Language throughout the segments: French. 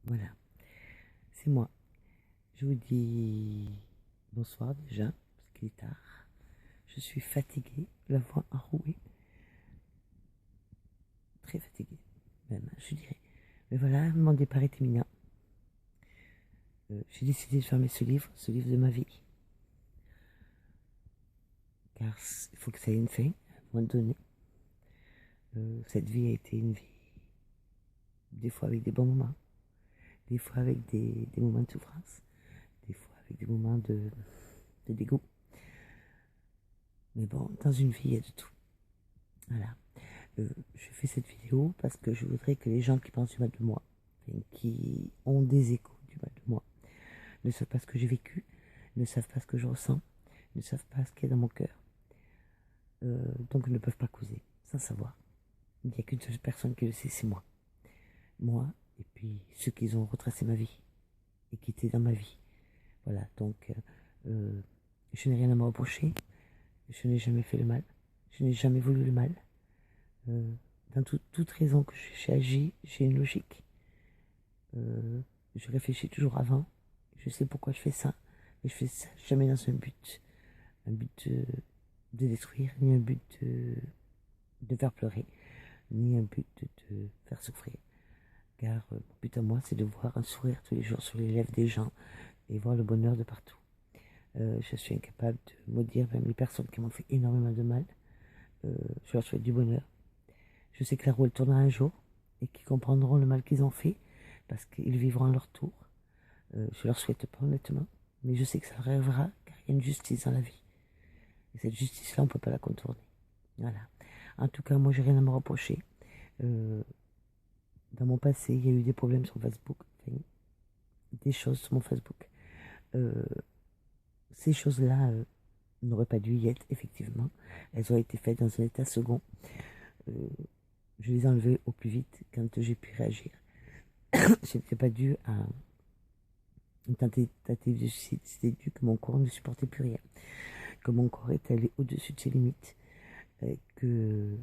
Voilà, c'est moi. Je vous dis bonsoir déjà, parce qu'il est tard. Je suis fatiguée, la voix enrouée, très fatiguée même, je dirais. Mais voilà, mon départ est imminent. J'ai décidé de fermer ce livre de ma vie. Car il faut que ça ait une fin, à un moment donné. Cette vie a été une vie, des fois avec des bons moments, des fois avec des moments de souffrance, des fois avec des moments de dégoût. Mais bon, dans une vie, il y a de tout. Voilà. Je fais cette vidéo parce que je voudrais que les gens qui pensent du mal de moi, enfin, qui ont des échos du mal de moi, ne savent pas ce que j'ai vécu, ne savent pas ce que je ressens, ne savent pas ce qu'il y a dans mon cœur. Donc ne peuvent pas causer, sans savoir. Il n'y a qu'une seule personne qui le sait, c'est moi. Moi, et puis ceux qui ont retracé ma vie, et qui étaient dans ma vie. Voilà, donc je n'ai rien à me reprocher, je n'ai jamais fait le mal, je n'ai jamais voulu le mal. Dans toute raison que j'ai agi, j'ai une logique. Je réfléchis toujours avant. Je sais pourquoi je fais ça. Mais je fais ça jamais dans un but de détruire, ni un but de faire pleurer, ni un but de faire souffrir. Car mon but à moi, c'est de voir un sourire tous les jours sur les lèvres des gens et voir le bonheur de partout. Je suis incapable de maudire même les personnes qui m'ont fait énormément de mal. Je leur souhaite du bonheur. Je sais que la roue elle tournera un jour et qu'ils comprendront le mal qu'ils ont fait parce qu'ils vivront à leur tour. Je leur souhaite pas honnêtement, mais je sais que ça arrivera car il y a une justice dans la vie. Et cette justice-là, on ne peut pas la contourner. Voilà. En tout cas, moi, j'ai rien à me reprocher. Dans mon passé, il y a eu des problèmes sur Facebook, enfin, des choses sur mon Facebook. Ces choses-là n'auraient pas dû y être, effectivement. Elles ont été faites dans un état second. Je les ai enlevées au plus vite quand j'ai pu réagir. Ce n'était pas dû à une tentative de suicide, c'était dû que mon corps ne supportait plus rien, que mon corps est allé au-dessus de ses limites, que,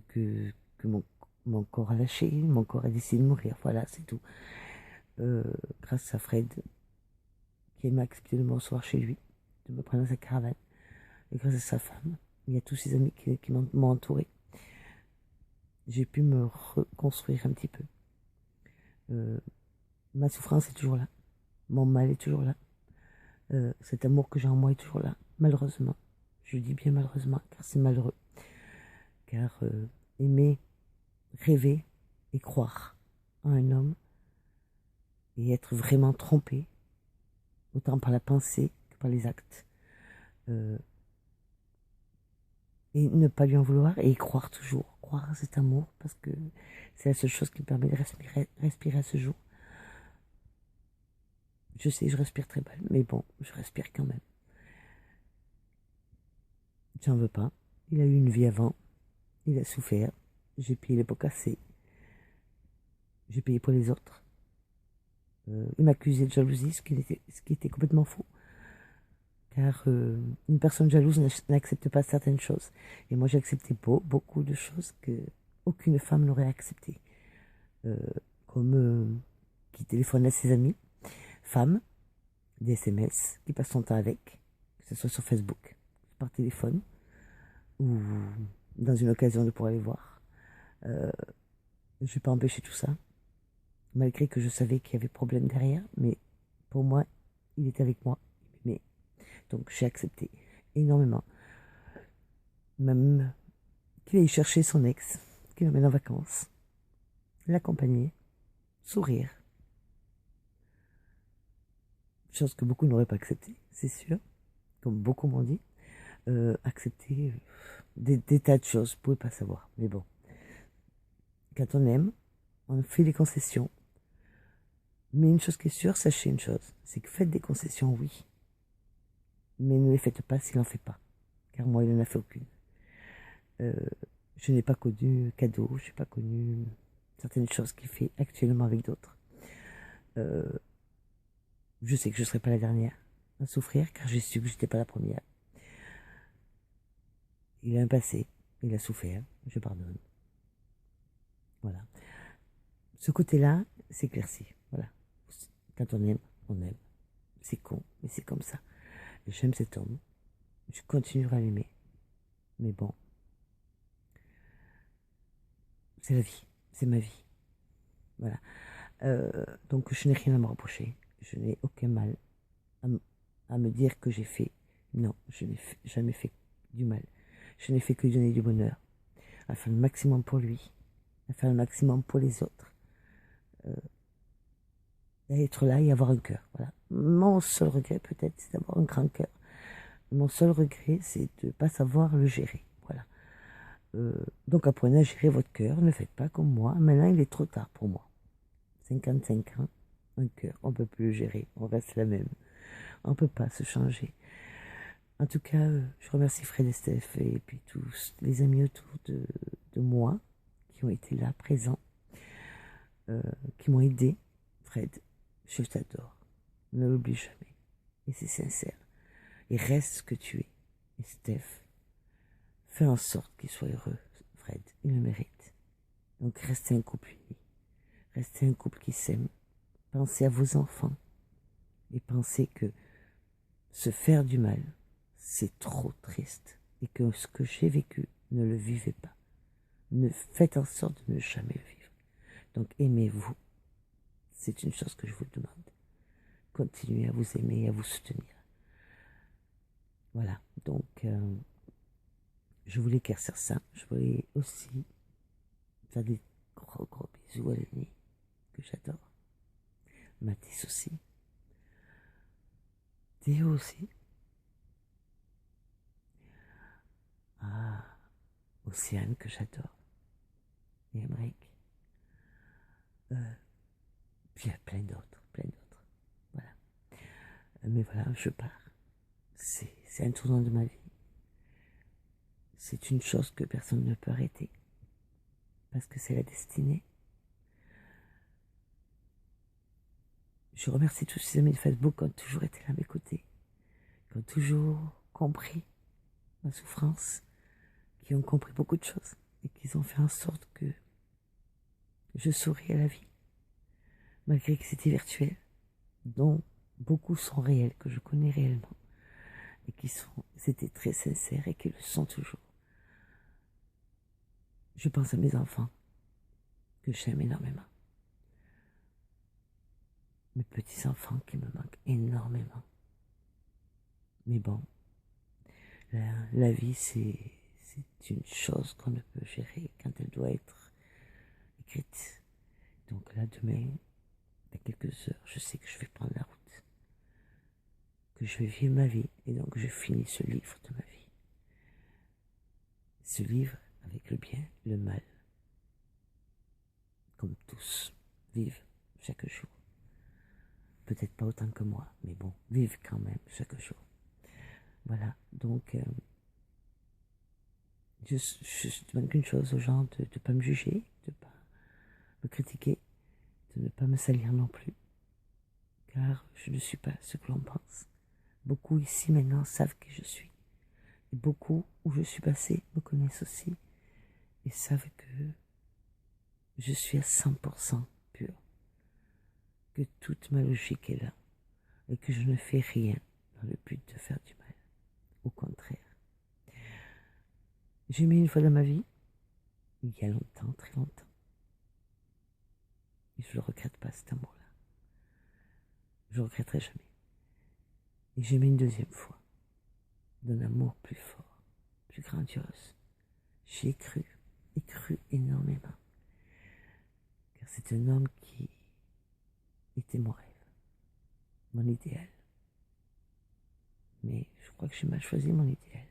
que mon corps a lâché, mon corps a décidé de mourir, voilà, c'est tout. Grâce à Fred, qui m'a accepté de me recevoir chez lui, de me prendre dans sa caravane, et grâce à sa femme, il y a tous ses amis qui m'ont entouré. J'ai pu me reconstruire un petit peu. Ma souffrance est toujours là, mon mal est toujours là. Cet amour que j'ai en moi est toujours là, malheureusement. Je dis bien malheureusement, car c'est malheureux. Car aimer, rêver et croire en un homme et être vraiment trompé, autant par la pensée que par les actes, et ne pas lui en vouloir et y croire toujours, croire à cet amour, parce que c'est la seule chose qui me permet de respirer à ce jour. Je sais, je respire très mal, mais bon, je respire quand même. J'en veux pas. Il a eu une vie avant, il a souffert, j'ai payé les pots cassés, j'ai payé pour les autres. Il m'accusait de jalousie, ce qui était complètement faux. Car une personne jalouse n'accepte pas certaines choses. Et moi, j'ai accepté beaucoup de choses que aucune femme n'aurait acceptées. Comme qui téléphone à ses amis, femmes, des SMS, qui passe son temps avec, que ce soit sur Facebook, par téléphone, ou dans une occasion de pouvoir les voir. Je ne vais pas empêcher tout ça, malgré que je savais qu'il y avait problème derrière, mais pour moi, il était avec moi, il m'aimait. Donc j'ai accepté énormément. Même qu'il aille chercher son ex, qu'il l'emmène en vacances, l'accompagner, sourire. Chose que beaucoup n'auraient pas accepté, c'est sûr, comme beaucoup m'ont dit. Accepter des tas de choses, je ne pouvais pas savoir. Mais bon, quand on aime, on fait des concessions. Mais une chose qui est sûre, sachez une chose, c'est que faites des concessions, oui. Mais ne les faites pas s'il n'en fait pas. Car moi, il n'en a fait aucune. Je n'ai pas connu cadeau, je n'ai pas connu certaines choses qu'il fait actuellement avec d'autres. Je sais que je ne serai pas la dernière à souffrir, car j'ai su que je n'étais pas la première. Il a un passé, il a souffert, je pardonne. Voilà. Ce côté-là, s'éclaircit. Voilà. Quand on aime, on aime. C'est con, mais c'est comme ça. J'aime cet homme. Je continuerai à l'aimer. Mais bon, c'est la vie. C'est ma vie. Voilà. Donc je n'ai rien à me reprocher. Je n'ai aucun mal à me dire que j'ai fait. Non, je n'ai jamais fait du mal. Je n'ai fait que donner du bonheur. À faire le maximum pour lui. À faire le maximum pour les autres. Et être là et avoir un cœur. Voilà. Mon seul regret peut-être, c'est d'avoir un grand cœur. Mon seul regret, c'est de ne pas savoir le gérer. Voilà. Donc apprenez à gérer votre cœur. Ne faites pas comme moi. Maintenant, il est trop tard pour moi. 55 ans, un cœur, on ne peut plus le gérer. On reste la même. On ne peut pas se changer. En tout cas, je remercie Fred et Steph et puis tous les amis autour de moi qui ont été là, présents, qui m'ont aidé. Fred, je t'adore. Ne l'oublie jamais. Et c'est sincère. Et reste ce que tu es. Et Steph, fais en sorte qu'il soit heureux, Fred. Il le mérite. Donc restez un couple uni. Restez un couple qui s'aime. Pensez à vos enfants. Et pensez que se faire du mal, c'est trop triste. Et que ce que j'ai vécu, ne le vivez pas. Faites en sorte de ne jamais le vivre. Donc aimez-vous. C'est une chose que je vous demande. Continuez à vous aimer et à vous soutenir. Voilà. Donc, je voulais éclaircir ça. Je voulais aussi faire des gros bisous à Lenny, que j'adore. Mathis aussi. Théo aussi. Ah, Océane, que j'adore. Et Emmerich. Puis il y a plein d'autres, plein d'autres. Voilà. Mais voilà, je pars. C'est un tournant de ma vie. C'est une chose que personne ne peut arrêter. Parce que c'est la destinée. Je remercie tous ces amis de Facebook qui ont toujours été là à mes côtés. Qui ont toujours compris ma souffrance. Qui ont compris beaucoup de choses. Et qui ont fait en sorte que je souris à la vie. Malgré que c'était virtuel. Dont beaucoup sont réels, que je connais réellement. Et c'était très sincère et qui le sont toujours. Je pense à mes enfants, que j'aime énormément. Mes petits-enfants qui me manquent énormément. Mais bon, la vie, c'est une chose qu'on ne peut gérer quand elle doit être écrite. Donc là, demain, dans quelques heures, je sais que je vais prendre la route. Que je vais vivre ma vie. Et donc, je finis ce livre de ma vie. Ce livre avec le bien, le mal. Comme tous vivent chaque jour. Peut-être pas autant que moi, mais bon, vivent quand même chaque jour. Voilà, donc je demande qu'une chose aux gens, de ne pas me juger, de ne pas me critiquer, de ne pas me salir non plus, car je ne suis pas ce que l'on pense. Beaucoup ici maintenant savent qui je suis, et beaucoup où je suis passée me connaissent aussi, et savent que je suis à 100% pure, que toute ma logique est là, et que je ne fais rien dans le but de faire du mal. Au contraire. J'ai aimé une fois dans ma vie, il y a longtemps, très longtemps. Et je ne le regrette pas, cet amour-là. Je ne le regretterai jamais. Et j'ai aimé une deuxième fois, d'un amour plus fort, plus grandiose. J'y ai cru, et cru énormément. Car c'est un homme qui était mon rêve, mon idéal. Mais je crois que j'ai mal choisi mon idéal.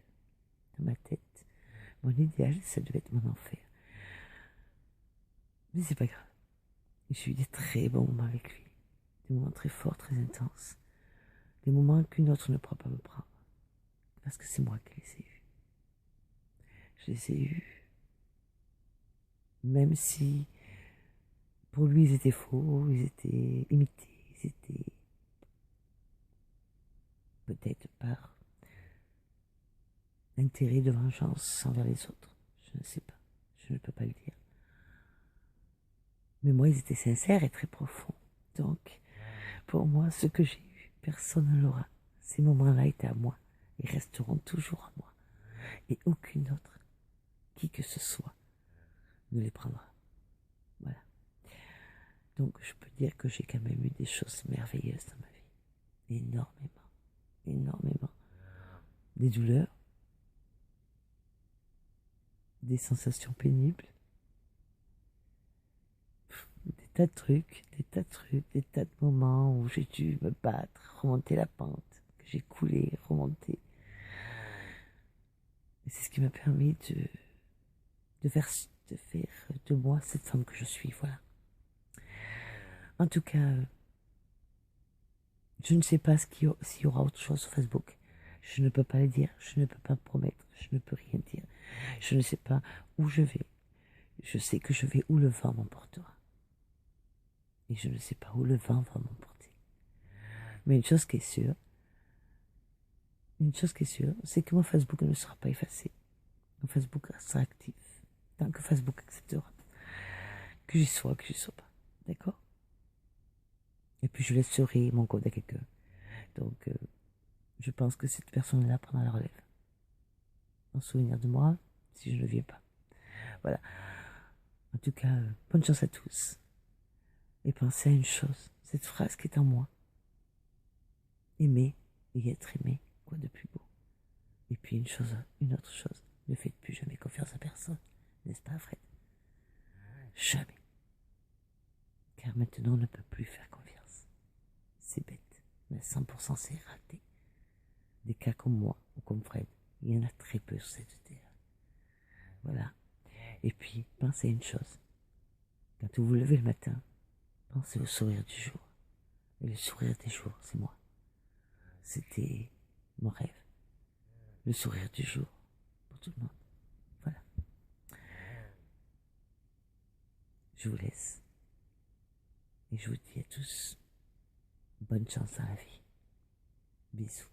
Dans ma tête, mon idéal, ça devait être mon enfer. Mais c'est pas grave. J'ai eu des très bons moments avec lui. Des moments très forts, très intenses. Des moments qu'une autre ne pourra pas me prendre. Parce que c'est moi qui les ai eus. Je les ai eus. Même si pour lui ils étaient faux, ils étaient imités, ils étaient peut-être par intérêt de vengeance envers les autres. Je ne sais pas. Je ne peux pas le dire. Mais moi, ils étaient sincères et très profonds. Donc, pour moi, ce que j'ai eu, personne ne l'aura. Ces moments-là étaient à moi et resteront toujours à moi. Et aucune autre, qui que ce soit, ne les prendra. Voilà. Donc, je peux dire que j'ai quand même eu des choses merveilleuses dans ma vie. Énormément. Énormément. Des douleurs, des sensations pénibles, des tas de trucs, des tas de moments où j'ai dû me battre, remonter la pente, que j'ai coulé, remonté. Et c'est ce qui m'a permis de faire de moi cette femme que je suis, voilà. En tout cas, je ne sais pas s'il y aura autre chose sur Facebook. Je ne peux pas le dire, je ne peux pas me promettre, je ne peux rien dire. Je ne sais pas où je vais. Je sais que je vais où le vent m'emportera. Et je ne sais pas où le vent va m'emporter. Mais une chose qui est sûre, c'est que mon Facebook ne sera pas effacé. Mon Facebook restera actif. Tant que Facebook acceptera. Que j'y sois, que j'y sois pas. D'accord? Et puis je laisserai mon code à quelqu'un. Donc, je pense que cette personne-là prendra la relève. En souvenir de moi, si je ne viens pas. Voilà. En tout cas, bonne chance à tous. Et pensez à une chose, cette phrase qui est en moi. Aimer et être aimé, quoi de plus beau. Et puis une autre chose, ne faites plus jamais confiance à personne. N'est-ce pas, Fred? Jamais. Car maintenant, on ne peut plus faire confiance. C'est bête, mais 100% c'est raté. Des cas comme moi ou comme Fred, il y en a très peu sur cette terre. Voilà. Et puis, pensez à une chose. Quand vous vous levez le matin, pensez au sourire du jour. Et le sourire des jours, c'est moi. C'était mon rêve. Le sourire du jour pour tout le monde. Voilà. Je vous laisse. Et je vous dis à tous, bonne chance dans la vie. Bisous.